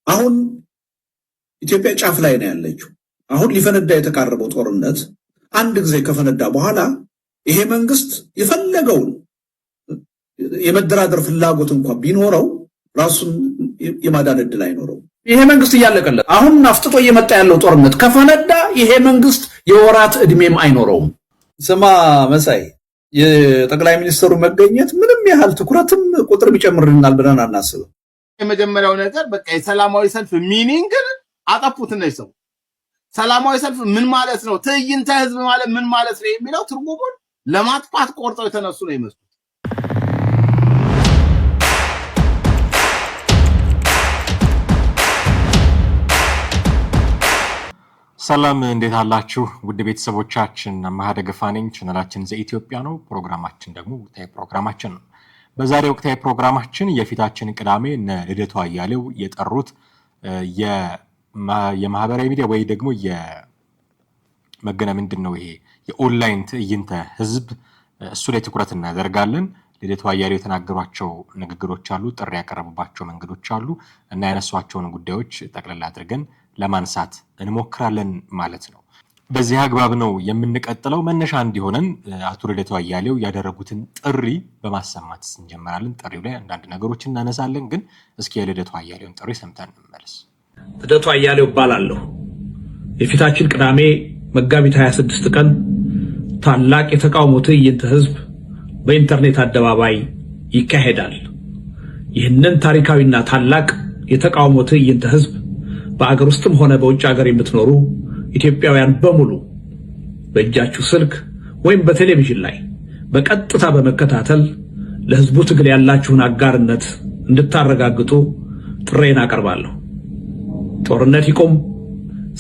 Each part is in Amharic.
አሁን ኢትዮጵያ ጫፍ ላይ ነው ያለችው። አሁን ሊፈነዳ የተቃረበው ጦርነት አንድ ጊዜ ከፈነዳ በኋላ ይሄ መንግስት የፈለገውን የመደራደር ፍላጎት እንኳን ቢኖረው ራሱን የማዳን ዕድል አይኖረው። ይሄ መንግስት እያለቀለት አሁን አፍጥጦ እየመጣ ያለው ጦርነት ከፈነዳ ይሄ መንግስት የወራት ዕድሜም አይኖረውም። ስማ መሳይ፣ የጠቅላይ ሚኒስትሩ መገኘት ምንም ያህል ትኩረትም ቁጥር ይጨምርልናል ብለን አናስብም። የመጀመሪያው ነገር በቃ የሰላማዊ ሰልፍ ሚኒንግን አጠፉት። እነዚህ ሰው ሰላማዊ ሰልፍ ምን ማለት ነው፣ ትዕይንተ ህዝብ ማለት ምን ማለት ነው የሚለው ትርጉሙን ለማጥፋት ቆርጠው የተነሱ ነው ይመስሉ። ሰላም እንዴት አላችሁ ውድ ቤተሰቦቻችን? አማሃ ደገፋ ነኝ። ቻናላችን ዘኢትዮጵያ ነው። ፕሮግራማችን ደግሞ ወቅታዊ ፕሮግራማችን ነው። በዛሬ ወቅታዊ ፕሮግራማችን የፊታችን ቅዳሜ እነ ልደቱ አያሌው የጠሩት የማህበራዊ ሚዲያ ወይ ደግሞ የመገናኛ ምንድን ነው ይሄ የኦንላይን ትዕይንተ ህዝብ፣ እሱ ላይ ትኩረት እናደርጋለን። ልደቱ አያሌው የተናገሯቸው ንግግሮች አሉ፣ ጥሪ ያቀረቡባቸው መንገዶች አሉ እና ያነሷቸውን ጉዳዮች ጠቅላላ አድርገን ለማንሳት እንሞክራለን ማለት ነው። በዚህ አግባብ ነው የምንቀጥለው። መነሻ እንዲሆነን አቶ ልደቱ አያሌው ያደረጉትን ጥሪ በማሰማት እንጀምራለን። ጥሪው ላይ አንዳንድ ነገሮች እናነሳለን፣ ግን እስኪ የልደቱ አያሌውን ጥሪ ሰምተን እንመለስ። ልደቱ አያሌው እባላለሁ። የፊታችን ቅዳሜ መጋቢት 26 ቀን ታላቅ የተቃውሞ ትዕይንተ ህዝብ በኢንተርኔት አደባባይ ይካሄዳል። ይህንን ታሪካዊና ታላቅ የተቃውሞ ትዕይንተ ህዝብ በአገር ውስጥም ሆነ በውጭ ሀገር የምትኖሩ ኢትዮጵያውያን በሙሉ በእጃችሁ ስልክ ወይም በቴሌቪዥን ላይ በቀጥታ በመከታተል ለህዝቡ ትግል ያላችሁን አጋርነት እንድታረጋግጡ ጥሬን አቀርባለሁ። ጦርነት ይቆም፣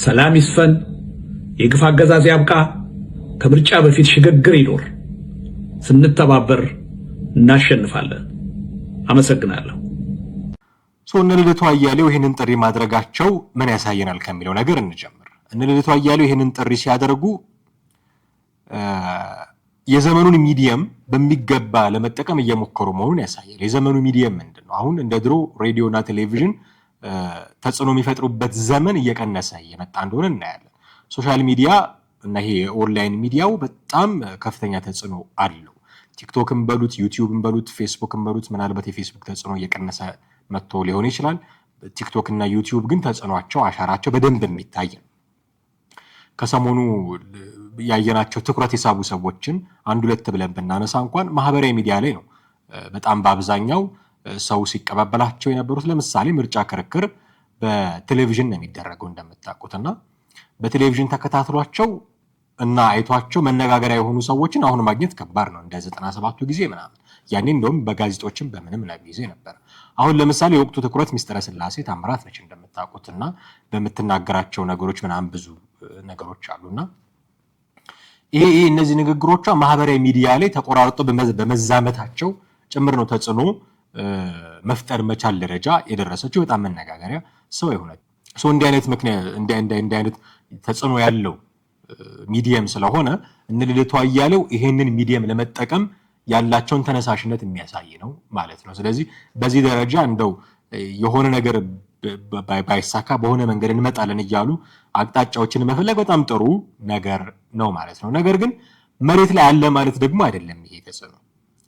ሰላም ይስፈን፣ የግፍ አገዛዝ ያብቃ፣ ከምርጫ በፊት ሽግግር ይኖር። ስንተባበር እናሸንፋለን። አመሰግናለሁ። እነ ልደቱ አያሌው ይህንን ጥሪ ማድረጋቸው ምን ያሳየናል ከሚለው ነገር እንጀምር። እነ ልደቱ አያሌው ይህንን ጥሪ ሲያደርጉ የዘመኑን ሚዲየም በሚገባ ለመጠቀም እየሞከሩ መሆኑን ያሳያል። የዘመኑ ሚዲየም ምንድን ነው? አሁን እንደ ድሮ ሬዲዮና ቴሌቪዥን ተጽዕኖ የሚፈጥሩበት ዘመን እየቀነሰ እየመጣ እንደሆነ እናያለን። ሶሻል ሚዲያ እና ይሄ ኦንላይን ሚዲያው በጣም ከፍተኛ ተጽዕኖ አለው። ቲክቶክን በሉት፣ ዩቲዩብን በሉት፣ ፌስቡክን በሉት። ምናልባት የፌስቡክ ተጽዕኖ እየቀነሰ መጥቶ ሊሆን ይችላል። ቲክቶክ እና ዩቲዩብ ግን ተጽዕኖቸው አሻራቸው በደንብ የሚታይ ነው። ከሰሞኑ ያየናቸው ትኩረት የሳቡ ሰዎችን አንድ ሁለት ብለን ብናነሳ እንኳን ማህበራዊ ሚዲያ ላይ ነው በጣም በአብዛኛው ሰው ሲቀባበላቸው የነበሩት። ለምሳሌ ምርጫ ክርክር በቴሌቪዥን ነው የሚደረገው እንደምታውቁት እና በቴሌቪዥን ተከታትሏቸው እና አይቷቸው መነጋገሪያ የሆኑ ሰዎችን አሁን ማግኘት ከባድ ነው። እንደ 97ቱ ጊዜ ምናምን ያኔ እንደውም በጋዜጦችም በምንም ላይ ጊዜ ነበር። አሁን ለምሳሌ የወቅቱ ትኩረት ሚስጥረ ስላሴ ታምራት ነች እንደምታውቁትና በምትናገራቸው ነገሮች ምናምን ብዙ ነገሮች አሉና ይሄ እነዚህ ንግግሮቿ ማህበራዊ ሚዲያ ላይ ተቆራርጦ በመዛመታቸው ጭምር ነው ተጽዕኖ መፍጠር መቻል ደረጃ የደረሰችው። በጣም መነጋገሪያ ሰው የሆነ ሰው እንዲህ አይነት ምክንያት እንዲህ አይነት ተጽዕኖ ያለው ሚዲየም ስለሆነ እነ ልደቱ አያሌው ይሄንን ሚዲየም ለመጠቀም ያላቸውን ተነሳሽነት የሚያሳይ ነው ማለት ነው። ስለዚህ በዚህ ደረጃ እንደው የሆነ ነገር ባይሳካ በሆነ መንገድ እንመጣለን እያሉ አቅጣጫዎችን መፈለግ በጣም ጥሩ ነገር ነው ማለት ነው። ነገር ግን መሬት ላይ አለ ማለት ደግሞ አይደለም።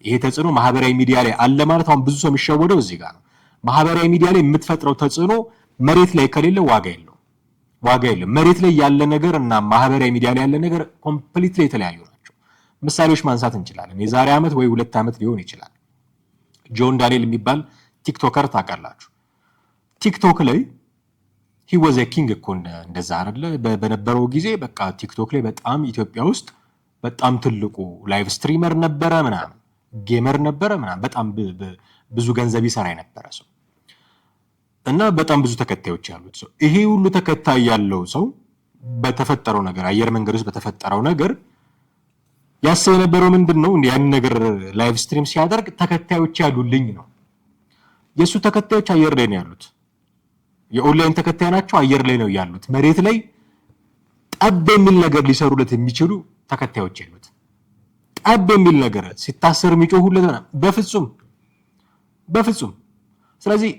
ይሄ ተጽዕኖ ማህበራዊ ሚዲያ ላይ አለ ማለት አሁን ብዙ ሰው የሚሸወደው እዚህ ጋር ነው። ማህበራዊ ሚዲያ ላይ የምትፈጥረው ተጽዕኖ መሬት ላይ ከሌለ ዋጋ የለውም። መሬት ላይ ያለ ነገር እና ማህበራዊ ሚዲያ ላይ ያለ ነገር ኮምፕሊትሊ የተለያዩ ናቸው። ምሳሌዎች ማንሳት እንችላለን። የዛሬ ዓመት ወይ 2 ዓመት ሊሆን ይችላል ጆን ዳንኤል የሚባል ቲክቶከር ታውቃላችሁ። ቲክቶክ ላይ he was a king እኮ እንደዛ አይደለ? በነበረው ጊዜ በቃ ቲክቶክ ላይ በጣም ኢትዮጵያ ውስጥ በጣም ትልቁ ላይቭ ስትሪመር ነበረ፣ ምናምን ጌመር ነበረ፣ ምናምን በጣም ብዙ ገንዘብ ይሰራ የነበረ ሰው እና በጣም ብዙ ተከታዮች ያሉት ሰው። ይሄ ሁሉ ተከታይ ያለው ሰው በተፈጠረው ነገር አየር መንገድ ውስጥ በተፈጠረው ነገር ያሰበ የነበረው ምንድነው? ያን ነገር ላይቭ ስትሪም ሲያደርግ ተከታዮች ያሉልኝ ነው። የሱ ተከታዮች አየር ላይ ነው ያሉት። የኦንላይን ተከታይ ናቸው፣ አየር ላይ ነው ያሉት። መሬት ላይ ጠብ የሚል ነገር ሊሰሩለት የሚችሉ ተከታዮች ያሉት። ጠብ የሚል ነገር ሲታሰር የሚጮሁለት በፍጹም። ስለዚህ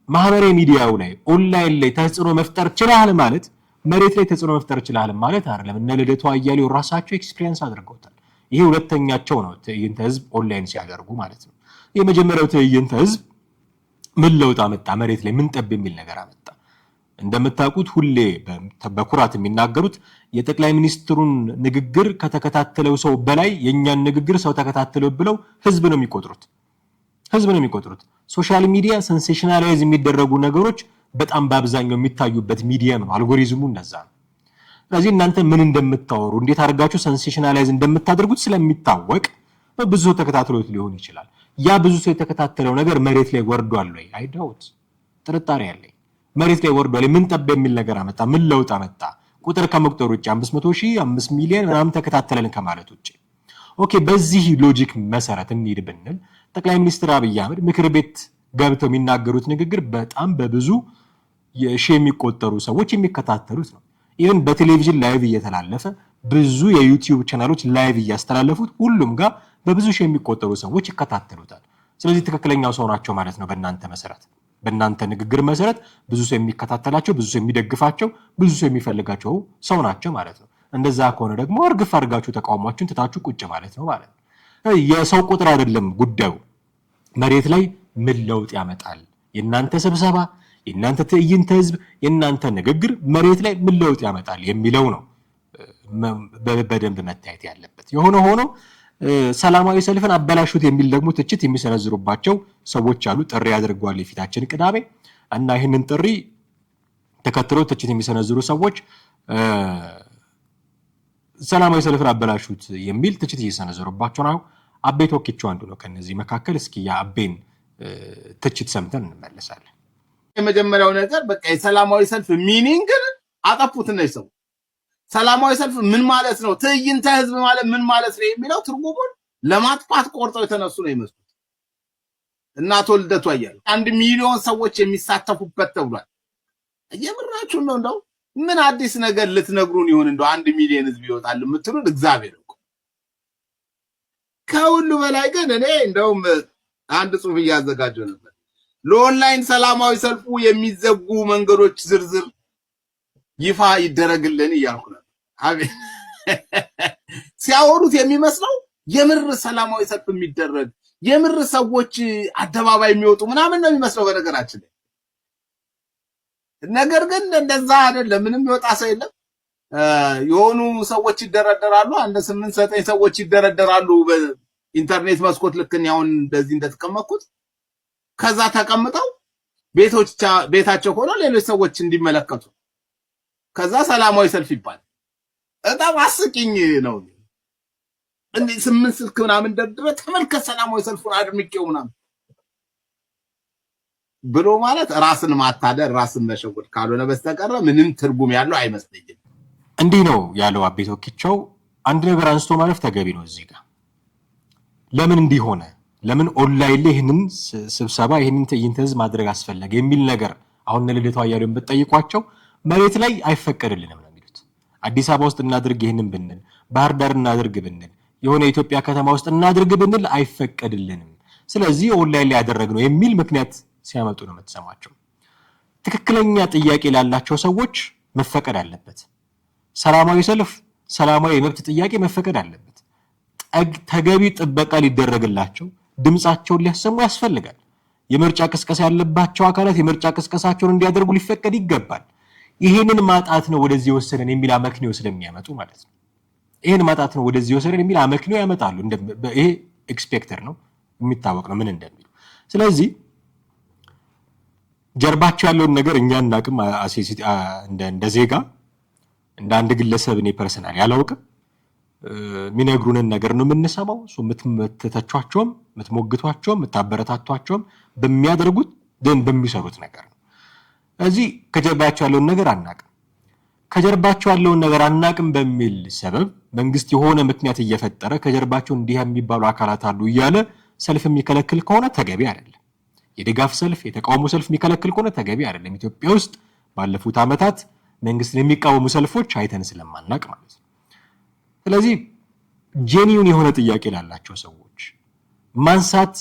ማህበራዊ ሚዲያው ላይ ኦንላይን ላይ ተጽዕኖ መፍጠር ይችላል ማለት መሬት ላይ ተጽዕኖ መፍጠር ይችላል ማለት አይደለም። እነ ልደቱ አያሌው ራሳቸው ኤክስፒሪየንስ አድርገውታል። ይሄ ሁለተኛቸው ነው ትዕይንተ ህዝብ ኦንላይን ሲያደርጉ ማለት ነው። የመጀመሪያው ትዕይንተ ህዝብ ምን ለውጥ አመጣ? መሬት ላይ ምን ጠብ የሚል ነገር አመጣ? እንደምታውቁት ሁሌ በኩራት የሚናገሩት የጠቅላይ ሚኒስትሩን ንግግር ከተከታተለው ሰው በላይ የኛን ንግግር ሰው ተከታተለው ብለው ህዝብ ነው የሚቆጥሩት። ሶሻል ሚዲያ ሴንሴሽናላይዝ የሚደረጉ ነገሮች በጣም በአብዛኛው የሚታዩበት ሚዲየም ነው። አልጎሪዝሙ እንደዛ ነው። ስለዚህ እናንተ ምን እንደምታወሩ እንዴት አድርጋችሁ ሴንሴሽናላይዝ እንደምታደርጉት ስለሚታወቅ ብዙ ሰው ተከታትሎት ሊሆን ይችላል። ያ ብዙ ሰው የተከታተለው ነገር መሬት ላይ ወርዷል ወይ? አይዳውት ጥርጣሬ ያለኝ መሬት ላይ ወርዷል። ምን ጠብ የሚል ነገር አመጣ? ምን ለውጥ አመጣ? ቁጥር ከመቁጠር ውጭ 500,000 5 ሚሊዮን ምናምን ተከታተለን ከማለት ውጭ። ኦኬ፣ በዚህ ሎጂክ መሰረት እንሂድ ብንል ጠቅላይ ሚኒስትር አብይ አህመድ ምክር ቤት ገብተው የሚናገሩት ንግግር በጣም በብዙ የሺህ የሚቆጠሩ ሰዎች የሚከታተሉት ነው። ኢቭን በቴሌቪዥን ላይቭ እየተላለፈ ብዙ የዩቲዩብ ቻናሎች ላይቭ እያስተላለፉት ሁሉም ጋር በብዙ ሺህ የሚቆጠሩ ሰዎች ይከታተሉታል። ስለዚህ ትክክለኛው ሰው ናቸው ማለት ነው። በእናንተ ንግግር መሰረት ብዙ ሰው የሚከታተላቸው፣ ብዙ ሰው የሚደግፋቸው፣ ብዙ ሰው የሚፈልጋቸው ሰው ናቸው ማለት ነው። እንደዛ ከሆነ ደግሞ እርግፍ አድርጋችሁ ተቃውሟችሁን ትታችሁ ቁጭ ማለት ነው ማለት ነው። የሰው ቁጥር አይደለም ጉዳዩ። መሬት ላይ ምን ለውጥ ያመጣል? የእናንተ ስብሰባ፣ የእናንተ ትዕይንተ ህዝብ፣ የእናንተ ንግግር መሬት ላይ ምን ለውጥ ያመጣል የሚለው ነው በደንብ መታየት ያለበት። የሆነ ሆኖ ሰላማዊ ሰልፍን አበላሹት የሚል ደግሞ ትችት የሚሰነዝሩባቸው ሰዎች አሉ። ጥሪ አድርጓል የፊታችን ቅዳሜ እና ይህንን ጥሪ ተከትሎ ትችት የሚሰነዝሩ ሰዎች ሰላማዊ ሰልፍን አበላሹት የሚል ትችት እየሰነዘሩባቸው ነው። አቤ ቶኪቻው አንዱ ነው ከነዚህ መካከል። እስኪ የአቤን ትችት ሰምተን እንመለሳለን። የመጀመሪያው ነገር በቃ የሰላማዊ ሰልፍ ሚኒንግን አጠፉት እነዚህ ሰው። ሰላማዊ ሰልፍ ምን ማለት ነው? ትዕይንተ ህዝብ ማለት ምን ማለት ነው የሚለው ትርጉሙን ለማጥፋት ቆርጠው የተነሱ ነው ይመስሉት። እና አቶ ልደቱ አያሌው 1 ሚሊዮን ሰዎች የሚሳተፉበት ተብሏል። የምራችሁን ነው? እንደው ምን አዲስ ነገር ልትነግሩን ይሆን? እንደው 1 ሚሊዮን ህዝብ ይወጣል የምትሉት እግዚአብሔር ነው። ከሁሉ በላይ ግን እኔ እንደውም አንድ ጽሑፍ እያዘጋጀው ነበር። ለኦንላይን ሰላማዊ ሰልፉ የሚዘጉ መንገዶች ዝርዝር ይፋ ይደረግልን እያልኩ ነበር። አቤት ሲያወሩት የሚመስለው የምር ሰላማዊ ሰልፍ የሚደረግ የምር ሰዎች አደባባይ የሚወጡ ምናምን ነው የሚመስለው በነገራችን ላይ። ነገር ግን እንደዛ አይደለም። ምንም ይወጣ ሰው የለም። የሆኑ ሰዎች ይደረደራሉ። 8-9 ሰዎች ይደረደራሉ በኢንተርኔት መስኮት ልክ አሁን እንደዚህ እንደተቀመጥኩት። ከዛ ተቀምጠው ቤታቸው ሆኖ ሌሎች ሰዎች እንዲመለከቱ ከዛ ሰላማዊ ሰልፍ ይባላል። በጣም አስቂኝ ነው። እንዴ 8 ስልክ ምናምን ደርድረ ተመልከት ሰላማዊ ሰልፉን አድምቄው ምናምን ብሎ ማለት ራስን ማታደር ራስን መሸወድ ካልሆነ በስተቀር ምንም ትርጉም ያለው አይመስለኝም። እንዲህ ነው ያለው አቤ ቶኪቻው። አንድ ነገር አንስቶ ማለፍ ተገቢ ነው እዚህ ጋር። ለምን እንዲህ ሆነ? ለምን ኦንላይን ላይ ይህንን ስብሰባ ይህንን ትዕይንተ ህዝብ ማድረግ አስፈለገ የሚል ነገር አሁን ልደቱ አያሌውን ብትጠይቋቸው መሬት ላይ አይፈቀድልንም ነው የሚሉት። አዲስ አበባ ውስጥ እናድርግ ይህንን ብንል፣ ባህር ዳር እናድርግ ብንል፣ የሆነ የኢትዮጵያ ከተማ ውስጥ እናድርግ ብንል አይፈቀድልንም። ስለዚህ ኦንላይን ላይ ያደረግነው የሚል ምክንያት ሲያመጡ ነው የምትሰማቸው። ትክክለኛ ጥያቄ ላላቸው ሰዎች መፈቀድ አለበት። ሰላማዊ ሰልፍ፣ ሰላማዊ የመብት ጥያቄ መፈቀድ አለበት። ተገቢ ጥበቃ ሊደረግላቸው ድምጻቸውን ሊያሰሙ ያስፈልጋል። የምርጫ ቅስቀሳ ያለባቸው አካላት የምርጫ ቅስቀሳቸውን እንዲያደርጉ ሊፈቀድ ይገባል። ይሄንን ማጣት ነው ወደዚህ ወሰደን የሚል አመክንዮ ስለሚያመጡ ማለት ነው። ይሄን ማጣት ነው ወደዚህ ወሰደን የሚል አመክንዮ ያመጣሉ። ይሄ ኤክስፔክተር ነው፣ የሚታወቅ ነው ምን እንደሚሉ። ስለዚህ ጀርባቸው ያለውን ነገር እኛ እናቅም። እንደ ዜጋ እንደ አንድ ግለሰብ እኔ ፐርሰናል ያላውቅም። የሚነግሩንን ነገር ነው የምንሰማው። የምትተቿቸውም የምትሞግቷቸውም የምታበረታቷቸውም በሚያደርጉት ግን በሚሰሩት ነገር ነው። እዚህ ከጀርባቸው ያለውን ነገር አናቅም። ከጀርባቸው ያለውን ነገር አናቅም በሚል ሰበብ መንግስት የሆነ ምክንያት እየፈጠረ ከጀርባቸው እንዲህ የሚባሉ አካላት አሉ እያለ ሰልፍ የሚከለክል ከሆነ ተገቢ አይደለም። የድጋፍ ሰልፍ፣ የተቃውሞ ሰልፍ የሚከለክል ከሆነ ተገቢ አይደለም። ኢትዮጵያ ውስጥ ባለፉት ዓመታት መንግስትን የሚቃወሙ ሰልፎች አይተን ስለማናቅ ማለት ነው። ስለዚህ ጄኒውን የሆነ ጥያቄ ላላቸው ሰዎች ማንሳት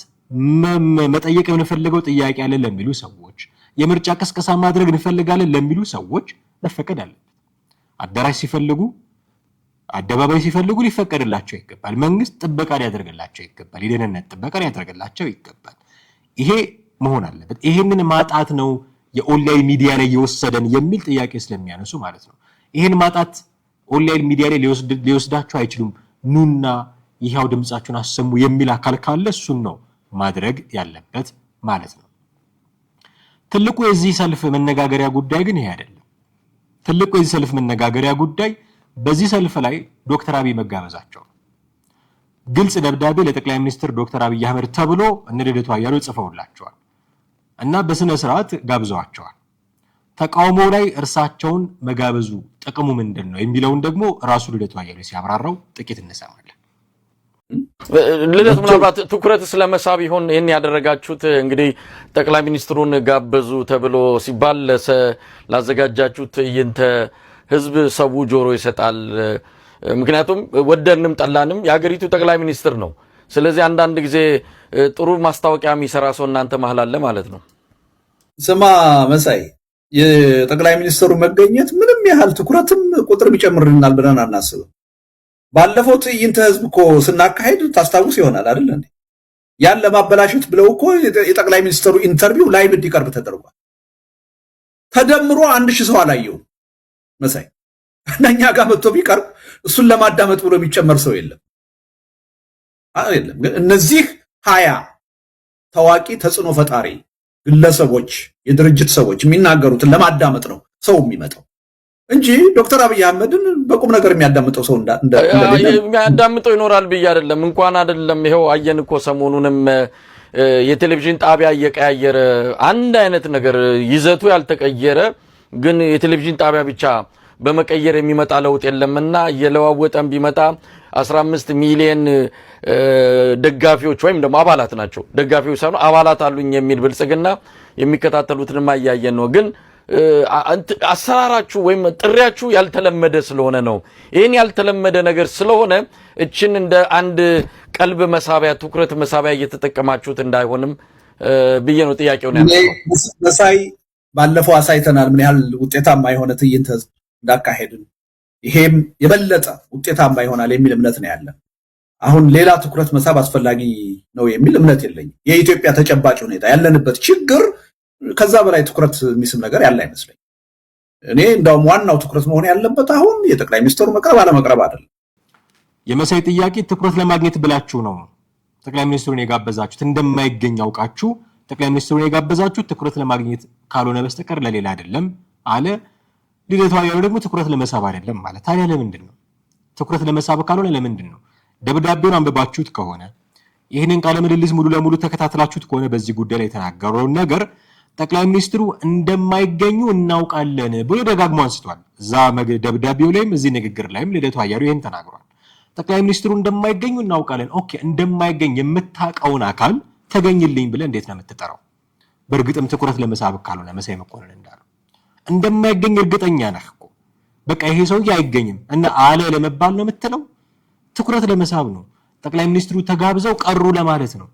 መጠየቅ የምንፈልገው ጥያቄ አለ ለሚሉ ሰዎች የምርጫ ቅስቀሳ ማድረግ እንፈልጋለን ለሚሉ ሰዎች መፈቀድ አለበት። አዳራሽ ሲፈልጉ አደባባይ ሲፈልጉ ሊፈቀድላቸው ይገባል። መንግስት ጥበቃ ሊያደርግላቸው ይገባል። የደህንነት ጥበቃ ሊያደርግላቸው ይገባል። ይሄ መሆን አለበት። ይሄንን ማጣት ነው የኦንላይን ሚዲያ ላይ የወሰደን የሚል ጥያቄ ስለሚያነሱ ማለት ነው። ይሄን ማጣት ኦንላይን ሚዲያ ላይ ሊወስዳቸው አይችሉም። ኑና ይሄው ድምጻችሁን አሰሙ የሚል አካል ካለ እሱን ነው ማድረግ ያለበት ማለት ነው። ትልቁ የዚህ ሰልፍ መነጋገሪያ ጉዳይ ግን ይሄ አይደለም። ትልቁ የዚህ ሰልፍ መነጋገሪያ ጉዳይ በዚህ ሰልፍ ላይ ዶክተር አብይ መጋበዛቸው ነው። ግልጽ ደብዳቤ ለጠቅላይ ሚኒስትር ዶክተር አብይ አህመድ ተብሎ እነ ልደቱ አያሌው ጽፈውላቸዋል እና በስነ ስርዓት ጋብዘዋቸዋል። ተቃውሞ ላይ እርሳቸውን መጋበዙ ጥቅሙ ምንድነው የሚለውን ደግሞ ራሱ ልደቱ አያሌው ሲያብራራው ጥቂት እንሰማለን። ልደቱ ምናልባት ትኩረት ስለመሳብ ይሆን ይሄን ያደረጋችሁት? እንግዲህ ጠቅላይ ሚኒስትሩን ጋበዙ ተብሎ ሲባል ላዘጋጃችሁት ትዕይንተ ህዝብ ሰው ጆሮ ይሰጣል። ምክንያቱም ወደንም ጠላንም የሀገሪቱ ጠቅላይ ሚኒስትር ነው። ስለዚህ አንዳንድ ጊዜ ጥሩ ማስታወቂያ የሚሰራ ሰው እናንተ መሀል አለ ማለት ነው። ስማ መሳይ፣ የጠቅላይ ሚኒስትሩ መገኘት ምንም ያህል ትኩረትም ቁጥር ይጨምርልናል ብለን አናስብም። ባለፈው ትዕይንተ ህዝብ እኮ ስናካሄድ ታስታውስ ይሆናል አይደል እንዴ? ያን ለማበላሸት ብለው እኮ የጠቅላይ ሚኒስትሩ ኢንተርቪው ላይቭ እንዲቀርብ ተደርጓል። ተደምሮ 1000 ሰው አላየው መሳይ። እኛ ጋር መጥቶ ቢቀርብ እሱን ለማዳመጥ ብሎ የሚጨመር ሰው የለም አይደለም። ግን እነዚህ 20 ታዋቂ ተጽዕኖ ፈጣሪ ግለሰቦች፣ የድርጅት ሰዎች የሚናገሩትን ለማዳመጥ ነው ሰው የሚመጣው እንጂ ዶክተር አብይ አህመድን በቁም ነገር የሚያዳምጠው ሰው የሚያዳምጠው ይኖራል ብዬ አይደለም። እንኳን አይደለም ይሄው አየን እኮ ሰሞኑንም የቴሌቪዥን ጣቢያ እየቀያየረ አንድ አይነት ነገር ይዘቱ ያልተቀየረ ግን የቴሌቪዥን ጣቢያ ብቻ በመቀየር የሚመጣ ለውጥ የለምና እየለዋወጠን ቢመጣ 15 ሚሊዮን ደጋፊዎች ወይም ደግሞ አባላት ናቸው። ደጋፊዎች ሳይሆኑ አባላት አሉኝ የሚል ብልጽግና የሚከታተሉትን ማያየን ነው። ግን አሰራራችሁ ወይም ጥሪያችሁ ያልተለመደ ስለሆነ ነው። ይሄን ያልተለመደ ነገር ስለሆነ እችን እንደ አንድ ቀልብ መሳቢያ ትኩረት መሳቢያ እየተጠቀማችሁት እንዳይሆንም ብዬ ነው ጥያቄውን ያነሳው። መሳይ ባለፈው አሳይተናል ምን ያህል ውጤታማ የሆነ ትዕይንተ ህዝብ እንዳካሄድን። ይሄም የበለጠ ውጤታማ ይሆናል የሚል እምነት ነው ያለን። አሁን ሌላ ትኩረት መሳብ አስፈላጊ ነው የሚል እምነት የለኝም። የኢትዮጵያ ተጨባጭ ሁኔታ ያለንበት ችግር ከዛ በላይ ትኩረት የሚስብ ነገር ያለ አይመስለኝ። እኔ እንደውም ዋናው ትኩረት መሆን ያለበት አሁን የጠቅላይ ሚኒስትሩ መቅረብ አለመቅረብ አይደለም። የመሳይ ጥያቄ ትኩረት ለማግኘት ብላችሁ ነው ጠቅላይ ሚኒስትሩን የጋበዛችሁት። እንደማይገኝ አውቃችሁ ጠቅላይ ሚኒስትሩን የጋበዛችሁት ትኩረት ለማግኘት ካልሆነ በስተቀር ለሌላ አይደለም አለ። ልደቱ አያሌው ደግሞ ትኩረት ለመሳብ አይደለም ማለት። ታዲያ ለምንድን ነው ትኩረት ለመሳብ ካልሆነ ለምንድን ነው? ደብዳቤውን አንብባችሁት ከሆነ ይህንን ቃለ ምልልስ ሙሉ ለሙሉ ተከታትላችሁት ከሆነ በዚህ ጉዳይ ላይ የተናገረውን ነገር ጠቅላይ ሚኒስትሩ እንደማይገኙ እናውቃለን ብሎ ደጋግሞ አንስቷል። እዛ ደብዳቤው ላይም እዚህ ንግግር ላይም ልደቱ አያሌው ይሄን ተናግሯል። ጠቅላይ ሚኒስትሩ እንደማይገኙ እናውቃለን። ኦኬ፣ እንደማይገኝ የምታውቀውን አካል ተገኝልኝ ብለህ እንዴት ነው የምትጠራው? በእርግጥም ትኩረት ለመሳብ ካልሆነ መሳይ መኮንን እንዳለው እንደማይገኝ እርግጠኛ ነህ እኮ በቃ ይሄ ሰውዬ አይገኝም እና አለ ለመባል ነው የምትለው? ትኩረት ለመሳብ ነው። ጠቅላይ ሚኒስትሩ ተጋብዘው ቀሩ ለማለት ነው።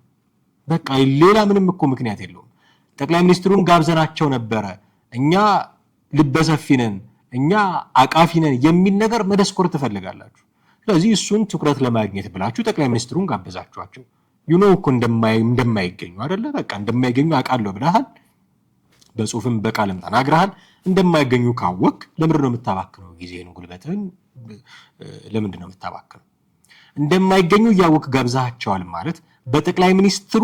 በቃ ሌላ ምንም እኮ ምክንያት የለውም። ጠቅላይ ሚኒስትሩን ጋብዘናቸው ነበረ፣ እኛ ልበሰፊ ነን፣ እኛ አቃፊ ነን የሚል ነገር መደስኮር ትፈልጋላችሁ። ስለዚህ እሱን ትኩረት ለማግኘት ብላችሁ ጠቅላይ ሚኒስትሩን ጋበዛችኋቸው። ዩኖ እኮ እንደማይገኙ አይደለ? በቃ እንደማይገኙ አውቃለሁ ብለሃል፣ በጽሁፍም በቃልም ተናግረሃል። እንደማይገኙ ካወቅ ለምንድን ነው የምታባክነው? ጊዜህን ጉልበትህን ለምንድን ነው የምታባክነው? እንደማይገኙ እያወቅ ጋብዛቸዋል ማለት በጠቅላይ ሚኒስትሩ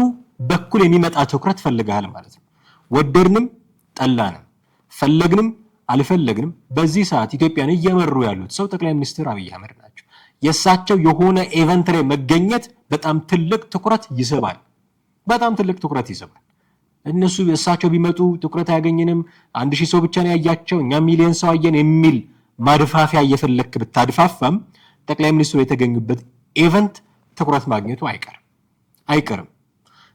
በኩል የሚመጣ ትኩረት ፈልገሃል ማለት ነው። ወደድንም ጠላንም ፈለግንም አልፈለግንም በዚህ ሰዓት ኢትዮጵያን እየመሩ ያሉት ሰው ጠቅላይ ሚኒስትር አብይ አህመድ ናቸው። የእሳቸው የሆነ ኢቨንት ላይ መገኘት በጣም ትልቅ ትኩረት ይስባል። በጣም ትልቅ ትኩረት ይስባል። እነሱ እሳቸው ቢመጡ ትኩረት አያገኝንም፣ 1000 ሰው ብቻ ነው ያያቸው፣ እኛ ሚሊዮን ሰው አየን የሚል ማድፋፊያ እየፈለክ ብታድፋፋም ጠቅላይ ሚኒስትሩ የተገኙበት ኢቨንት ትኩረት ማግኘቱ አይቀርም።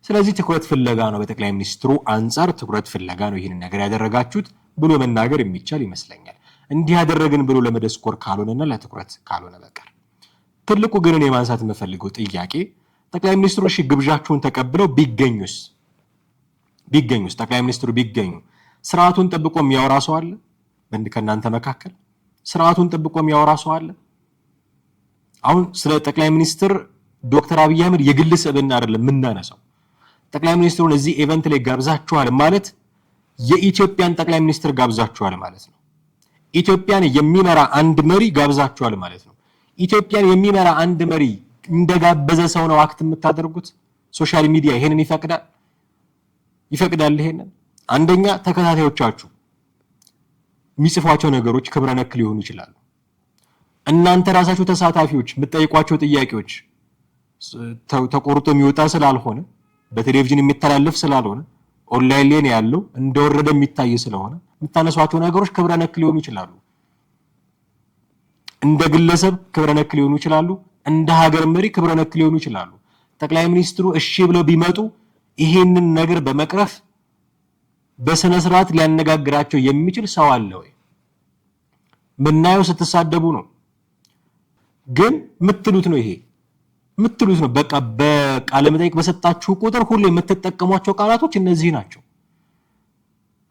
ስለዚህ ትኩረት ፍለጋ ነው፣ በጠቅላይ ሚኒስትሩ አንጻር ትኩረት ፍለጋ ነው ይህንን ነገር ያደረጋችሁት ብሎ መናገር የሚቻል ይመስለኛል። እንዲህ ያደረግን ብሎ ለመደስኮር ካልሆነና ለትኩረት ካልሆነ በቀር። ትልቁ ግን እኔ ማንሳት የምፈልገው ጥያቄ ጠቅላይ ሚኒስትሩ እሺ ግብዣችሁን ተቀብለው ቢገኙስ ጠቅላይ ሚኒስትሩ ቢገኙ ስርዓቱን ጠብቆ የሚያወራ ሰው አለ? ከእናንተ መካከል ስርዓቱን ጠብቆ የሚያወራ ሰው አለ? አሁን ስለ ጠቅላይ ሚኒስትር ዶክተር አብይ አህመድ የግል ስብዕና አይደለም የምናነሳው። ጠቅላይ ሚኒስትሩን እዚህ ኢቨንት ላይ ጋብዛችኋል ማለት የኢትዮጵያን ጠቅላይ ሚኒስትር ጋብዛችኋል ማለት ነው። ኢትዮጵያን የሚመራ አንድ መሪ ጋብዛችኋል ማለት ነው። ኢትዮጵያን የሚመራ አንድ መሪ እንደጋበዘ ሰው ነው አክት የምታደርጉት። ሶሻል ሚዲያ ይሄንን ይፈቅዳል። ይሄንን አንደኛ ተከታታዮቻችሁ የሚጽፏቸው ነገሮች ክብረ ነክ ሊሆኑ ይችላሉ። እናንተ ራሳችሁ ተሳታፊዎች የምትጠይቋቸው ጥያቄዎች ተቆርጦ የሚወጣ ስላልሆነ በቴሌቪዥን የሚተላለፍ ስላልሆነ ኦንላይን ላይ ያለው እንደወረደ የሚታይ ስለሆነ የምታነሷቸው ነገሮች ክብረ ነክ ሊሆኑ ይችላሉ። እንደ ግለሰብ ክብረ ነክ ሊሆኑ ይችላሉ። እንደ ሀገር መሪ ክብረ ነክ ሊሆኑ ይችላሉ። ጠቅላይ ሚኒስትሩ እሺ ብለው ቢመጡ ይሄንን ነገር በመቅረፍ በስነ ስርዓት ሊያነጋግራቸው የሚችል ሰው አለ ወይ? ምናየው ስትሳደቡ ነው። ግን ምትሉት ነው፣ ይሄ ምትሉት ነው። በቃ በቃለ መጠይቅ በሰጣችሁ ቁጥር ሁሉ የምትጠቀሟቸው ቃላቶች እነዚህ ናቸው።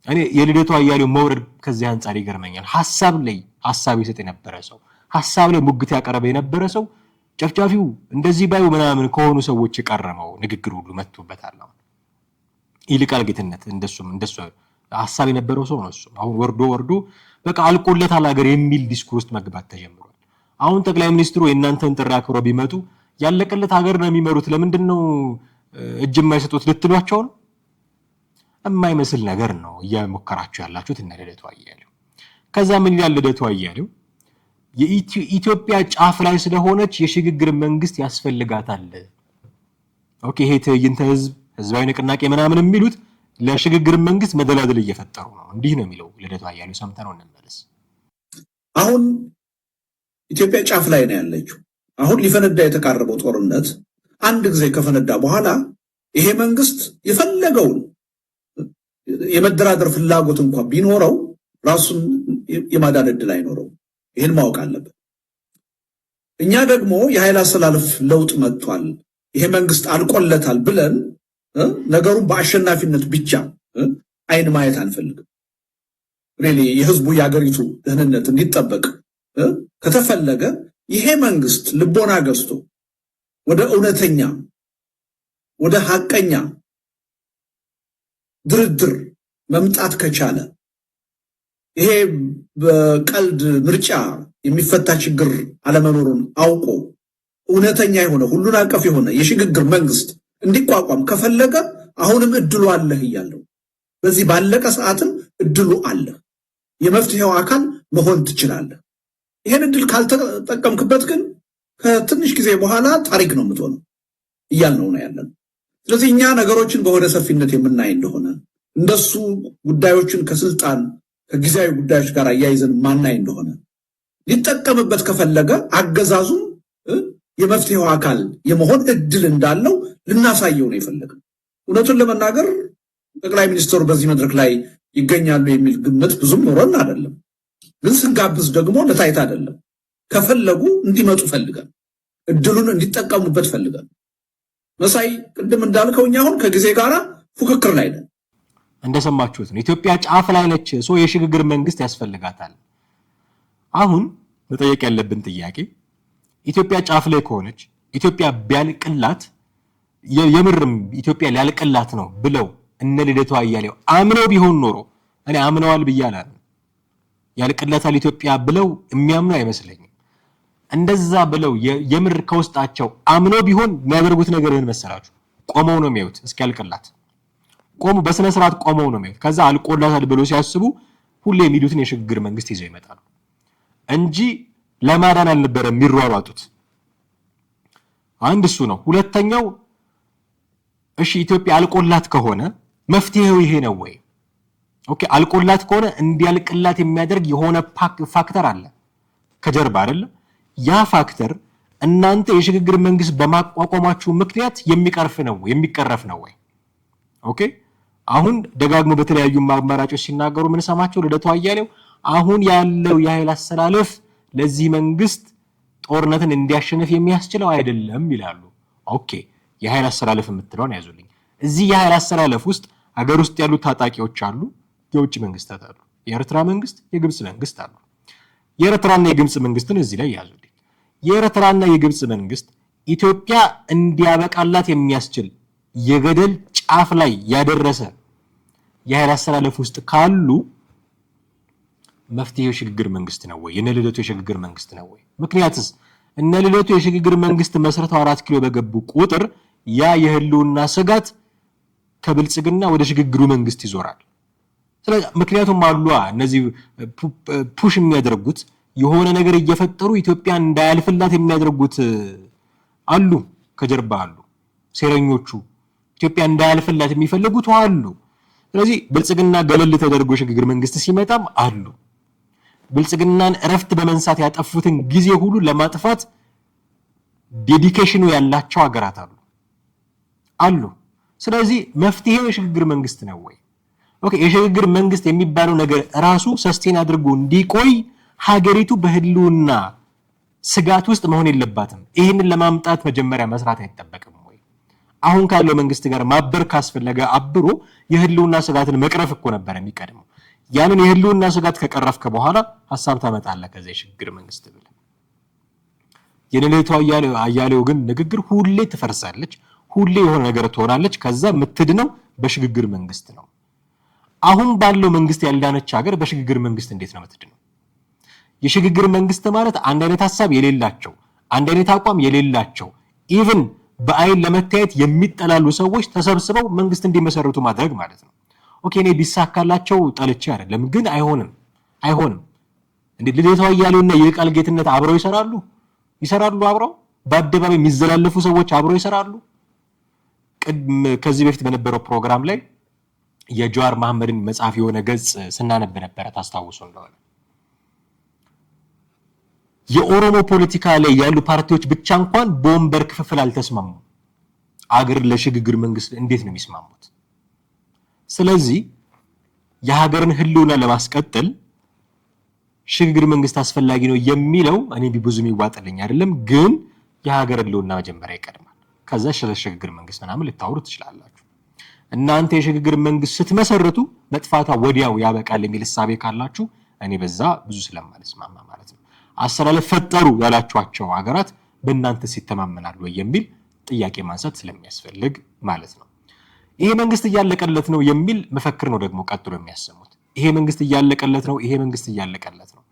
እኔ የልደቱ አያሌው መውረድ ከዚህ አንፃር ይገርመኛል። ሐሳብ ላይ ሐሳብ ይሰጥ የነበረ ሰው፣ ሐሳብ ላይ ሙግት ያቀረበ የነበረ ሰው ጨፍጫፊው እንደዚህ ባዩ ምናምን ከሆኑ ሰዎች የቀረመው ንግግር ሁሉ መጥቶበታል። ይልቃል ጌትነት እንደሱ ሐሳብ የነበረው ሰው ነው። እሱ አሁን ወርዶ በቃ አልቆለታል ሀገር የሚል ዲስኩርስ ውስጥ መግባት ተጀምሯል። አሁን ጠቅላይ ሚኒስትሩ የእናንተን ጥሪ አክብረው ቢመጡ ያለቀለት ሀገር ነው የሚመሩት፣ ለምንድነው እጅ የማይሰጡት ልትሏቸው ነው? የማይመስል ነገር ነው እየሞከራችሁ ያላችሁት እነ ልደቱ አያሌው። ከዛ ምን ይላል ልደቱ አያሌው? የኢትዮጵያ ጫፍ ላይ ስለሆነች የሽግግር መንግስት ያስፈልጋታል። ኦኬ፣ ይሄ ትዕይንተ ህዝባዊ ንቅናቄ ምናምን የሚሉት ለሽግግር መንግስት መደላደል እየፈጠሩ ነው። እንዲህ ነው የሚለው ልደቱ አያሌው። ሰምተነው እንመለስ። አሁን ኢትዮጵያ ጫፍ ላይ ነው ያለችው። አሁን ሊፈነዳ የተቃረበው ጦርነት አንድ ጊዜ ከፈነዳ በኋላ ይሄ መንግስት የፈለገውን የመደራደር ፍላጎት እንኳን ቢኖረው ራሱን የማዳን ዕድል አይኖረው። ይህን ማወቅ አለበት። እኛ ደግሞ የኃይል አሰላለፍ ለውጥ መጥቷል፣ ይሄ መንግስት አልቆለታል ብለን ነገሩን በአሸናፊነት ብቻ አይን ማየት አንፈልግም። ሪሊ የህዝቡ የአገሪቱ ደህንነት እንዲጠበቅ ከተፈለገ ይሄ መንግስት ልቦና ገዝቶ ወደ እውነተኛ ወደ ሐቀኛ ድርድር መምጣት ከቻለ ይሄ በቀልድ ምርጫ የሚፈታ ችግር አለመኖሩን አውቆ እውነተኛ የሆነ ሁሉን አቀፍ የሆነ የሽግግር መንግስት እንዲቋቋም ከፈለገ አሁንም እድሉ አለህ እያለው በዚህ ባለቀ ሰዓትም እድሉ አለ። የመፍትሄው አካል መሆን ትችላለህ። ይሄን እድል ካልተጠቀምክበት ግን ከትንሽ ጊዜ በኋላ ታሪክ ነው የምትሆነው እያልነው ነው ያለን። ስለዚህ እኛ ነገሮችን በወደ ሰፊነት የምናይ እንደሆነ እንደሱ ጉዳዮችን ከስልጣን ከጊዜያዊ ጉዳዮች ጋር አያይዘን ማናይ እንደሆነ ሊጠቀምበት ከፈለገ አገዛዙም የመፍትሄው አካል የመሆን እድል እንዳለው ልናሳየው ነው የፈለግነው። እውነቱን ለመናገር ጠቅላይ ሚኒስትሩ በዚህ መድረክ ላይ ይገኛሉ የሚል ግምት ብዙም ኖረን አይደለም። ግን ስንጋብዝ ደግሞ ለታይታ አይደለም። ከፈለጉ እንዲመጡ ፈልገን እድሉን እንዲጠቀሙበት ፈልገን። መሳይ ቅድም እንዳልከው እኛ አሁን ከጊዜ ጋር ፉክክር ላይ ነን። እንደሰማችሁት ነው። ኢትዮጵያ ጫፍ ላይ ነች። ሰው የሽግግር መንግስት ያስፈልጋታል። አሁን መጠየቅ ያለብን ጥያቄ ኢትዮጵያ ጫፍ ላይ ከሆነች ኢትዮጵያ ቢያልቅላት የምርም ኢትዮጵያ ሊያልቅላት ነው ብለው እነ ልደቱ አያሌው አምነው ቢሆን ኖሮ እኔ አምነዋል ብያለሁ። ያልቅላታል ኢትዮጵያ ብለው የሚያምኑ አይመስለኝም። እንደዛ ብለው የምር ከውስጣቸው አምነው ቢሆን የሚያደርጉት ነገር ምን መሰላችሁ? ቆመው ነው የሚያዩት። እስኪያልቅላት ቆሙ፣ በስነ ስርዓት ቆመው ነው የሚያዩት። ከዛ አልቆላታል ብለው ሲያስቡ ሁሌ የሚሉትን የሽግግር መንግስት ይዘው ይመጣሉ እንጂ ለማዳን አልነበረም የሚሯሯጡት። አንድ እሱ ነው። ሁለተኛው እሺ ኢትዮጵያ አልቆላት ከሆነ መፍትሄው ይሄ ነው ወይ? ኦኬ አልቆላት ከሆነ እንዲያልቅላት የሚያደርግ የሆነ ፋክተር አለ ከጀርባ አይደል? ያ ፋክተር እናንተ የሽግግር መንግስት በማቋቋማችሁ ምክንያት የሚቀረፍ ነው ወይ? ኦኬ አሁን ደጋግሞ በተለያዩ አማራጮች ሲናገሩ ምን ሰማቸው? ልደቱ አያሌው አሁን ያለው የኃይል አሰላለፍ ለዚህ መንግስት ጦርነትን እንዲያሸንፍ የሚያስችለው አይደለም ይላሉ። ኦኬ የኃይል አሰላለፍ የምትለውን ያዙልኝ። እዚህ የኃይል አሰላለፍ ውስጥ ሀገር ውስጥ ያሉ ታጣቂዎች አሉ፣ የውጭ መንግስታት አሉ። የኤርትራ መንግስት፣ የግብጽ መንግስት አሉ። የኤርትራና የግብጽ መንግስትን እዚህ ላይ ያዙልኝ። የኤርትራና የግብጽ መንግስት ኢትዮጵያ እንዲያበቃላት የሚያስችል የገደል ጫፍ ላይ ያደረሰ የኃይል አስተላለፍ ውስጥ ካሉ መፍትሄው የሽግግር መንግስት ነው ወይ? የነ ልደቱ የሽግግር መንግስት ነው ወይ? ምክንያቱስ እነ ልደቱ የሽግግር መንግስት መስርተው 4 ኪሎ በገቡ ቁጥር ያ የህልውና ስጋት ከብልጽግና ወደ ሽግግሩ መንግስት ይዞራል። ስለዚህ ምክንያቱም አሉ እነዚህ ፑሽ የሚያደርጉት የሆነ ነገር እየፈጠሩ ኢትዮጵያ እንዳያልፍላት የሚያደርጉት አሉ፣ ከጀርባ አሉ ሴረኞቹ፣ ኢትዮጵያ እንዳያልፍላት የሚፈልጉት አሉ። ስለዚህ ብልጽግና ገለል ተደርጎ ሽግግር መንግስት ሲመጣም አሉ ብልጽግናን እረፍት በመንሳት ያጠፉትን ጊዜ ሁሉ ለማጥፋት ዴዲኬሽኑ ያላቸው ሀገራት አሉ። ስለዚህ መፍትሄው የሽግግር መንግስት ነው ወይ? ኦኬ፣ የሽግግር መንግስት የሚባለው ነገር ራሱ ሰስቴን አድርጎ እንዲቆይ ሀገሪቱ በህልውና ስጋት ውስጥ መሆን የለባትም። ይህንን ለማምጣት መጀመሪያ መስራት አይጠበቅም ወይ? አሁን ካለው መንግስት ጋር ማበር ካስፈለገ አብሮ የህልውና ስጋትን መቅረፍ እኮ ነበር የሚቀድመው። ያንን የህልውና ስጋት ከቀረፍከ በኋላ ሐሳብ ታመጣለህ ከዛ የሽግግር መንግስት ብለህ። የልደቱ አያሌው ግን ንግግር ሁሌ ትፈርሳለች፣ ሁሌ የሆነ ነገር ትሆናለች። ከዛ የምትድነው በሽግግር መንግስት ነው። አሁን ባለው መንግስት ያልዳነች ሀገር በሽግግር መንግስት እንዴት ነው የምትድነው? የሽግግር መንግስት ማለት አንድ አይነት ሐሳብ የሌላቸው፣ አንድ አይነት አቋም የሌላቸው፣ ኢቭን በአይን ለመታየት የሚጠላሉ ሰዎች ተሰብስበው መንግስት እንዲመሰርቱ ማድረግ ማለት ነው። ኦኬ፣ እኔ ቢሳካላቸው ጠልቼ አይደለም፣ ግን አይሆንም። እንዴ ልደቱ አያሌውና የቃል ጌትነት አብረው ይሰራሉ አብረው በአደባባይ የሚዘላለፉ ሰዎች አብረው ይሰራሉ። ከዚህ በፊት በነበረው ፕሮግራም ላይ የጀዋር መሐመድን መጽሐፍ የሆነ ገጽ ስናነብ ነበር፣ ታስታውሱ እንደሆነ የኦሮሞ ፖለቲካ ላይ ያሉ ፓርቲዎች ብቻ እንኳን በወንበር ክፍፍል አልተስማሙም። አገር ለሽግግር መንግስት እንዴት ነው የሚስማሙት? ስለዚህ የሀገርን ህልውና ለማስቀጠል ሽግግር መንግስት አስፈላጊ ነው የሚለው እኔ ብዙም ይዋጥልኝ አይደለም፣ ግን የሀገር ህልውና መጀመሪያ ይቀድማል። ከዛ ሽግግር መንግስት ምናምን ልታወሩ ትችላላችሁ። እናንተ የሽግግር መንግስት ስትመሰርቱ መጥፋታ ወዲያው ያበቃል የሚል ሐሳብ ካላችሁ እኔ በዛ ብዙ ስለማልስማማ ማለት ነው። አሰላለፍ ፈጠሩ ያላችኋቸው ሀገራት በእናንተ ሲተማመናሉ ወይ የሚል ጥያቄ ማንሳት ስለሚያስፈልግ ማለት ነው። ይሄ መንግስት እያለቀለት ነው የሚል መፈክር ነው ደግሞ ቀጥሎ የሚያሰሙት። ይሄ መንግስት እያለቀለት ነው፣ ይሄ መንግስት እያለቀለት ነው።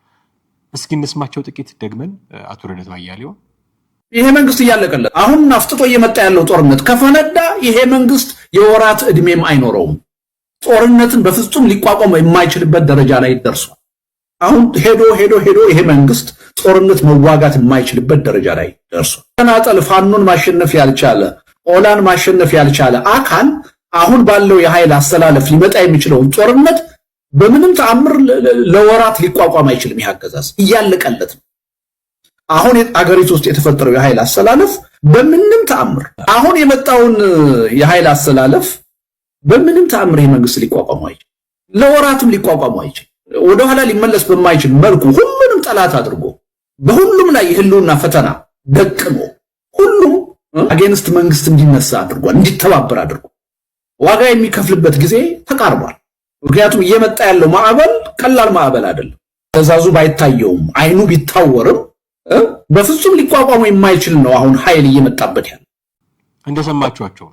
እስኪ እንስማቸው ጥቂት ደግመን አቶ ልደቱ አያሌው። ይሄ መንግስት እያለቀለት አሁን አፍጥጦ እየመጣ ያለው ጦርነት ከፈነዳ ይሄ መንግስት የወራት እድሜም አይኖረውም። ጦርነትን በፍጹም ሊቋቋም የማይችልበት ደረጃ ላይ ደርሷል። አሁን ሄዶ ይሄ መንግስት ጦርነት መዋጋት የማይችልበት ደረጃ ላይ ደርሷል። ተናጠል ፋኖን ማሸነፍ ያልቻለ፣ ኦላን ማሸነፍ ያልቻለ አካል አሁን ባለው የኃይል አስተላለፍ ሊመጣ የሚችለውን ጦርነት በምንም ተአምር ለወራት ሊቋቋም አይችልም። ይሄ አገዛዝ እያለቀለት ነው። አሁን አገሪቱ ውስጥ የተፈጠረው የኃይል አስተላለፍ በምንም ተአምር አሁን የመጣውን የኃይል አስተላለፍ በምንም ተአምር ይሄ መንግስት ሊቋቋም አይችልም። ለወራትም ሊቋቋም አይችልም። ወደኋላ ሊመለስ በማይችል መልኩ ሁሉንም ጠላት አድርጎ በሁሉም ላይ የህልውና ፈተና ደቅኖ ሁሉም አጌንስት መንግስት እንዲነሳ አድርጓል፣ እንዲተባበር አድርጎ ዋጋ የሚከፍልበት ጊዜ ተቃርቧል። ምክንያቱም እየመጣ ያለው ማዕበል ቀላል ማዕበል አይደለም። ተዛዙ ባይታየውም አይኑ ቢታወርም በፍጹም ሊቋቋሙ የማይችል ነው አሁን ኃይል እየመጣበት ያለው። እንደሰማችኋቸው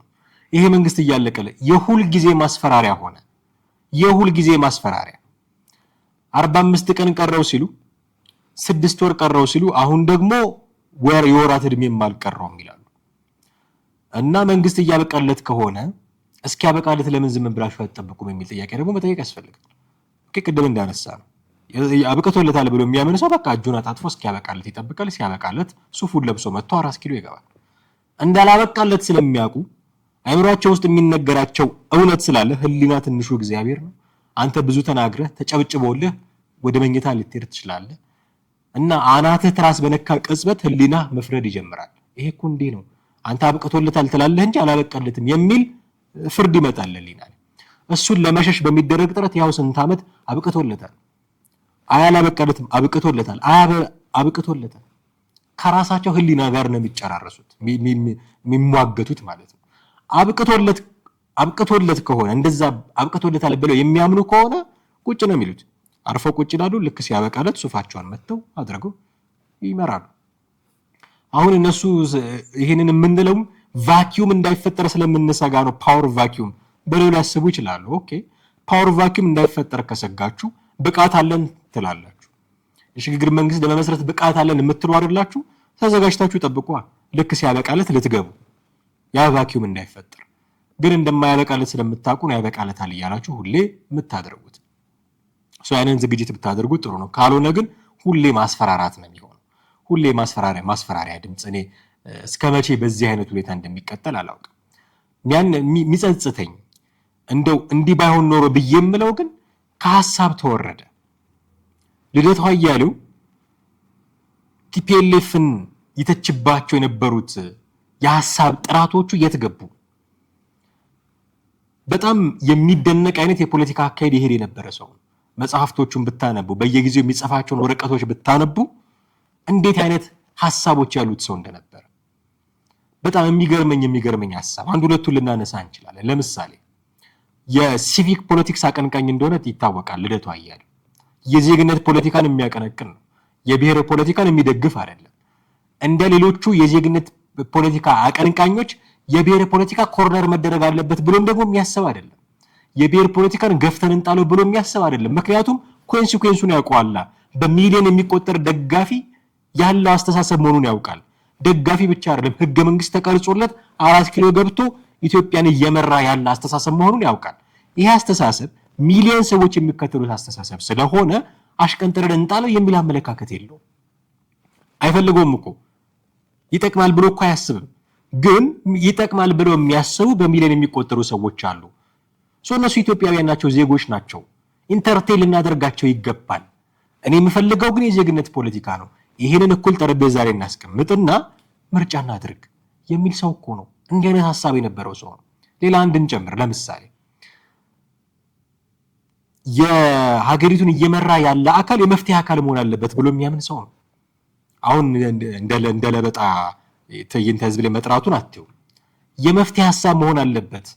ይሄ መንግስት እያለቀለ የሁል ጊዜ ማስፈራሪያ ሆነ። የሁል ጊዜ ማስፈራሪያ 45 ቀን ቀረው ሲሉ 6 ወር ቀረው ሲሉ አሁን ደግሞ የወራት እድሜም አልቀረውም ይላሉ። እና መንግስት እያበቃለት ከሆነ እስኪ ያበቃለት ለምን ዝም ብላችሁ አትጠብቁም የሚል ጥያቄ ደግሞ መጠየቅ ያስፈልጋል። ቅድም እንዳነሳ ነው አብቅቶለታል ብሎ የሚያምን ሰው በቃ እጁን አጣጥፎ እስኪ ያበቃለት ይጠብቃል። ሲያበቃለት ሱፉን ለብሶ መጥቶ 4 ኪሎ ይገባል። እንዳላበቃለት ስለሚያውቁ አይምሯቸው ውስጥ የሚነገራቸው እውነት ስላለ ህሊና ትንሹ እግዚአብሔር ነው። አንተ ብዙ ተናግረህ ተጨብጭቦልህ ወደ መኝታ ልትሄድ ትችላለህ እና አናትህ ትራስ በነካ ቅጽበት ህሊና መፍረድ ይጀምራል። ይሄ እኮ እንዲህ ነው፣ አንተ አብቅቶለታል ትላለህ እንጂ አላበቃለትም የሚል ፍርድ ይመጣል ህሊና። እሱን ለመሸሽ በሚደረግ ጥረት ያው ስንት ዓመት አብቅቶለታል፣ አያላበቃለትም፣ አብቅቶለታል። ከራሳቸው ህሊና ጋር ነው የሚጨራረሱት የሚሟገቱት ማለት ነው። አብቅቶለት ከሆነ እንደዛ አብቅቶለታል ብለው የሚያምኑ ከሆነ ቁጭ ነው የሚሉት። አርፈው ቁጭ ይላሉ። ልክ ሲያበቃለት ሱፋቸውን መተው አድርገው ይመራሉ። አሁን እነሱ ይሄንን የምንለው ቫኪዩም እንዳይፈጠር ስለምንሰጋ ነው። ፓወር ቫኪዩም በሌላ ያስቡ ይችላሉ። ኦኬ ፓወር ቫኪዩም እንዳይፈጠር ከሰጋችሁ ብቃት አለን ትላላችሁ። የሽግግር መንግስት ለመመስረት ብቃት አለን የምትሉ አይደላችሁ? ተዘጋጅታችሁ ጠብቁ። ልክ ሲያበቃለት ልትገቡ። ያ ቫኪዩም እንዳይፈጠር ግን እንደማያበቃለት ስለምታውቁ ነው ያበቃለታል እያላችሁ ሁሌ የምታደርጉት። ያንን ዝግጅት ብታደርጉ ጥሩ ነው። ካልሆነ ግን ሁሌ ማስፈራራት ነው የሚሆነው። ሁሌ ማስፈራሪያ ድምፅ። እኔ እስከ መቼ በዚህ አይነት ሁኔታ እንደሚቀጠል አላውቅም። ያን የሚጸጽተኝ እንደው እንዲህ ባይሆን ኖሮ ብዬ የምለው ግን ከሀሳብ ተወረደ። ልደቱ አያሌው ቲፒኤልኤፍን ይተችባቸው የነበሩት የሀሳብ ጥራቶቹ የት ገቡ? በጣም የሚደነቅ አይነት የፖለቲካ አካሄድ ይሄድ የነበረ ሰው። መጽሐፍቶቹን ብታነቡ፣ በየጊዜው የሚጽፋቸውን ወረቀቶች ብታነቡ እንዴት አይነት ሀሳቦች ያሉት ሰው እንደነበረ በጣም የሚገርመኝ ሀሳብ አንድ ሁለቱን ልናነሳ እንችላለን። ለምሳሌ የሲቪክ ፖለቲክስ አቀንቃኝ እንደሆነ ይታወቃል ልደቱ አያሌው። የዜግነት ፖለቲካን የሚያቀነቅን ነው። የብሔር ፖለቲካን የሚደግፍ አይደለም። እንደ ሌሎቹ የዜግነት ፖለቲካ አቀንቃኞች የብሔር ፖለቲካ ኮርነር መደረግ አለበት ብሎም ደግሞ የሚያስብ አይደለም። የብሔር ፖለቲካን ገፍተን እንጣለው ብሎ የሚያስብ አይደለም። ምክንያቱም ኮንሲኩዌንሱን ያውቀዋል። በሚሊዮን የሚቆጠር ደጋፊ ያለው አስተሳሰብ መሆኑን ያውቃል። ደጋፊ ብቻ አይደለም፣ ህገ መንግስት ተቀርጾለት 4 ኪሎ ገብቶ ኢትዮጵያን እየመራ ያለ አስተሳሰብ መሆኑን ያውቃል። ይሄ አስተሳሰብ ሚሊዮን ሰዎች የሚከተሉት አስተሳሰብ ስለሆነ አሽቀንጥረን እንጣለው የሚል አመለካከት የለውም። አይፈልገውም እኮ ይጠቅማል ብሎ እኮ አያስብም። ግን ይጠቅማል ብለው የሚያስቡ በሚሊዮን የሚቆጠሩ ሰዎች አሉ። እነሱ ኢትዮጵያውያን ናቸው፣ ዜጎች ናቸው። ኢንተርቴን ልናደርጋቸው ይገባል። እኔ የምፈልገው ግን የዜግነት ፖለቲካ ነው። ይሄንን እኩል ጠረጴዛ ላይ እናስቀምጥና ምርጫ እናድርግ የሚል ሰው እኮ ነው። እንዲህ አይነት ሀሳብ የነበረው ሰው ነው። ሌላ አንድን ጨምር። ለምሳሌ የሀገሪቱን እየመራ ያለ አካል የመፍትሄ አካል መሆን አለበት ብሎ የሚያምን ሰው ነው። አሁን እንደ ለበጣ ትዕይንተ ህዝብ ላይ መጥራቱን አትዩ። የመፍትሄ ሀሳብ መሆን አለበት፣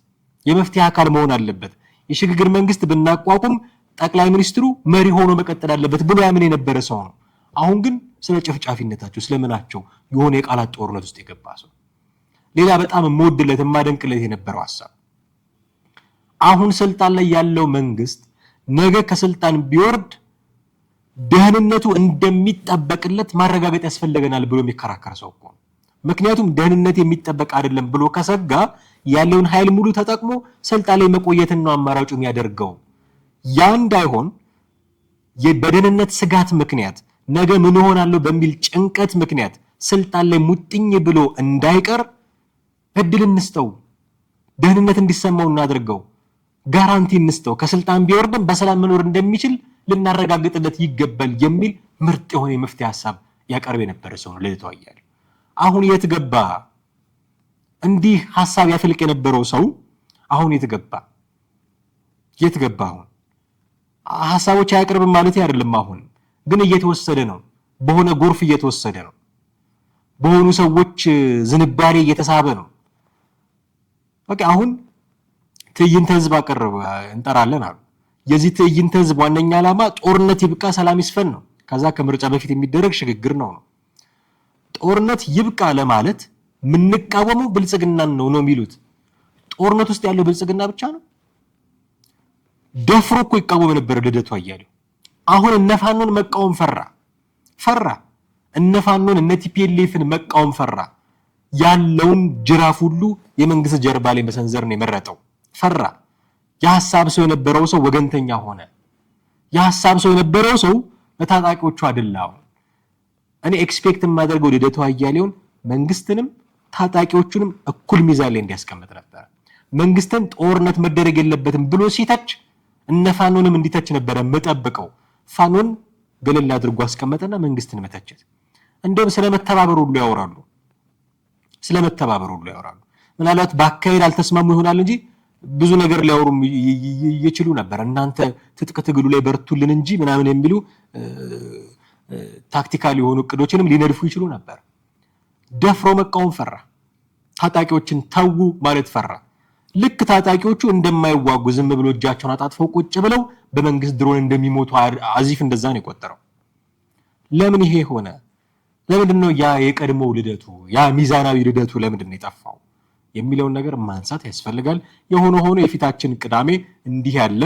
የመፍትሄ አካል መሆን አለበት። የሽግግር መንግስት ብናቋቁም ጠቅላይ ሚኒስትሩ መሪ ሆኖ መቀጠል አለበት ብሎ ያምን የነበረ ሰው ነው። አሁን ግን ስለ ጨፍጫፊነታቸው ስለምናቸው የሆነ የቃላት ጦርነት ውስጥ የገባ ሰው። ሌላ በጣም የምወድለት የማደንቅለት የነበረው ሀሳብ አሁን ስልጣን ላይ ያለው መንግስት ነገ ከስልጣን ቢወርድ ደህንነቱ እንደሚጠበቅለት ማረጋገጥ ያስፈልገናል ብሎ የሚከራከር ሰው እኮ ነው። ምክንያቱም ደህንነት የሚጠበቅ አይደለም ብሎ ከሰጋ ያለውን ኃይል ሙሉ ተጠቅሞ ስልጣን ላይ መቆየትን ነው አማራጩ የሚያደርገው። ያ እንዳይሆን በደህንነት ስጋት ምክንያት ነገ ምን ሆናለሁ በሚል ጭንቀት ምክንያት ስልጣን ላይ ሙጥኝ ብሎ እንዳይቀር እድል እንስጠው፣ ደህንነት እንዲሰማው እናድርገው፣ ጋራንቲ እንስጠው። ከስልጣን ቢወርድም በሰላም መኖር እንደሚችል ልናረጋግጥለት ይገባል የሚል ምርጥ የሆነ የመፍትሄ ሀሳብ ያቀርብ የነበረ ሰው ነው ልደቱ አያሌው። አሁን የት ገባ? እንዲህ ሀሳብ ያፈልቅ የነበረው ሰው አሁን የት ገባ? አሁን ሀሳቦች አያቀርብም ማለት አይደለም። አሁን ግን እየተወሰደ ነው፣ በሆነ ጎርፍ እየተወሰደ ነው፣ በሆኑ ሰዎች ዝንባሌ እየተሳበ ነው። ኦኬ አሁን ትዕይንተ ህዝብ አቀረበ እንጠራለን አሉ። የዚህ ትዕይንተ ህዝብ ዋነኛ ዓላማ ጦርነት ይብቃ ሰላም ይስፈን ነው። ከዛ ከምርጫ በፊት የሚደረግ ሽግግር ነው። ጦርነት ይብቃ ለማለት የምንቃወመው ብልጽግናን ነው የሚሉት። ጦርነት ውስጥ ያለው ብልጽግና ብቻ ነው። ደፍሮ እኮ ይቃወም ነበር ልደቱ አያሌው። አሁን እነፋኖን መቃወም ፈራ። እነፋኖን እነ ቲፒኤልኤፍን መቃወም ፈራ። ያለውን ጅራፍ ሁሉ የመንግስት ጀርባ ላይ መሰንዘር ነው የመረጠው። ፈራ። የሐሳብ ሰው የነበረው ሰው ወገንተኛ ሆነ። የሐሳብ ሰው የነበረው ሰው ለታጣቂዎቹ አደላው። እኔ ኤክስፔክት የማደርገው ልደቱ አያሌውን መንግስትንም ታጣቂዎቹንም እኩል ሚዛን ላይ እንዲያስቀምጥ ነበር። መንግስትን ጦርነት መደረግ የለበትም ብሎ ሲተች እነፋኖንም እንዲተች ነበር የምጠብቀው። ፋኖን ገለል አድርጎ አስቀመጠና መንግስትን መተቸት። እንደውም ስለመተባበሩ ሁሉ ያወራሉ። ምናልባት በአካሄድ አልተስማሙ ይሆናል እንጂ ብዙ ነገር ሊያወሩ ይችሉ ነበር። እናንተ ትጥቅ ትግሉ ላይ በርቱልን እንጂ ምናምን የሚሉ ታክቲካል የሆኑ እቅዶችንም ሊነድፉ ይችሉ ነበር። ደፍሮ መቃወም ፈራ። ታጣቂዎችን ተዉ ማለት ፈራ። ልክ ታጣቂዎቹ እንደማይዋጉ ዝም ብሎ እጃቸውን አጣጥፈው ቁጭ ብለው በመንግስት ድሮን እንደሚሞቱ አዚፍ እንደዛ ነው የቆጠረው። ለምን ይሄ ሆነ? ለምንድነው ያ የቀድሞው ልደቱ ያ ሚዛናዊ ልደቱ ለምንድነው የጠፋው የሚለውን ነገር ማንሳት ያስፈልጋል። የሆነ ሆኖ የፊታችን ቅዳሜ እንዲህ ያለ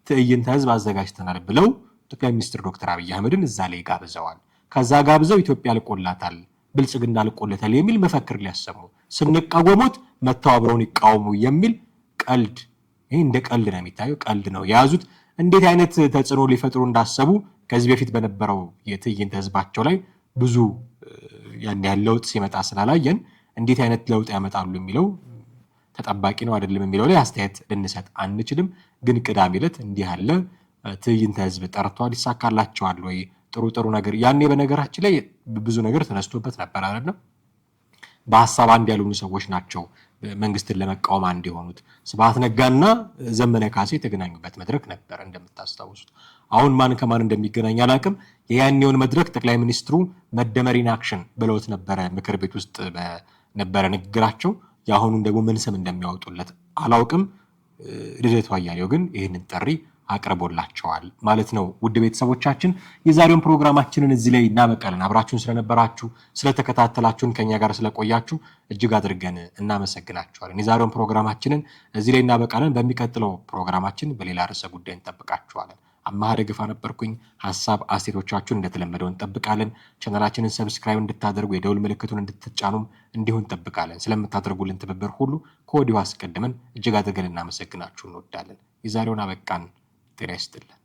ትዕይንተ ህዝብ አዘጋጅተናል ብለው ጠቅላይ ሚኒስትር ዶክተር አብይ አህመድን እዛ ላይ ጋብዘዋል። ከዛ ጋብዘው ኢትዮጵያ አልቆላታል፣ ብልጽግና አልቆለታል የሚል መፈክር ሊያሰሙ ስንቃወሙት መተባብረውን ይቃወሙ የሚል ቀልድ፣ ይሄ እንደ ቀልድ ነው የሚታየው፣ ቀልድ ነው የያዙት። እንዴት አይነት ተጽዕኖ ሊፈጥሩ እንዳሰቡ ከዚህ በፊት በነበረው የትዕይንተ ህዝባቸው ላይ ብዙ ያን ያህል ለውጥ ሲመጣ ስላላየን እንዴት አይነት ለውጥ ያመጣሉ የሚለው ተጠባቂ ነው አይደለም የሚለው ላይ አስተያየት ልንሰጥ አንችልም። ግን ቅዳሜ ዕለት እንዲህ ያለ ትዕይንተ ህዝብ ጠርቷል። ይሳካላቸዋል ወይ? ጥሩ ነገር ያኔ በነገራችን ላይ ብዙ ነገር ተነስቶበት ነበር አይደል? በሐሳብ አንድ ያልሆኑ ሰዎች ናቸው መንግስትን ለመቃወም አንድ የሆኑት። ስብሐት ነጋና ዘመነ ካሴ የተገናኙበት መድረክ ነበር እንደምታስታውሱት። አሁን ማን ከማን እንደሚገናኝ አላውቅም። የያኔውን መድረክ ጠቅላይ ሚኒስትሩ መደመር ኢን አክሽን ብለውት ነበረ ምክር ቤት ውስጥ በነበረ ንግግራቸው። የአሁኑን ደግሞ ምን ስም እንደሚያወጡለት አላውቅም። ልደቱ አያሌው ግን ይህንን ጥሪ አቅርቦላቸዋል ማለት ነው። ውድ ቤተሰቦቻችን የዛሬውን ፕሮግራማችንን እዚህ ላይ እናበቃለን። አብራችሁን ስለነበራችሁ ስለተከታተላችሁን ከኛ ጋር ስለቆያችሁ እጅግ አድርገን እናመሰግናችኋለን። የዛሬውን ፕሮግራማችንን እዚህ ላይ እናበቃለን። በሚቀጥለው ፕሮግራማችን በሌላ ርዕሰ ጉዳይ እንጠብቃችኋለን። አማሃ ደግፋ ነበርኩኝ። ሐሳብ አስተያየቶቻችሁን እንደተለመደው እንጠብቃለን። ቻናላችንን ሰብስክራይብ እንድታደርጉ የደውል ምልክቱን እንድትጫኑም እንዲሁ እንጠብቃለን። ስለምታደርጉልን ትብብር ሁሉ ከወዲሁ አስቀድመን እጅግ አድርገን እናመሰግናችሁ እንወዳለን። የዛሬውን አበቃን። ጤና ይስጥልን።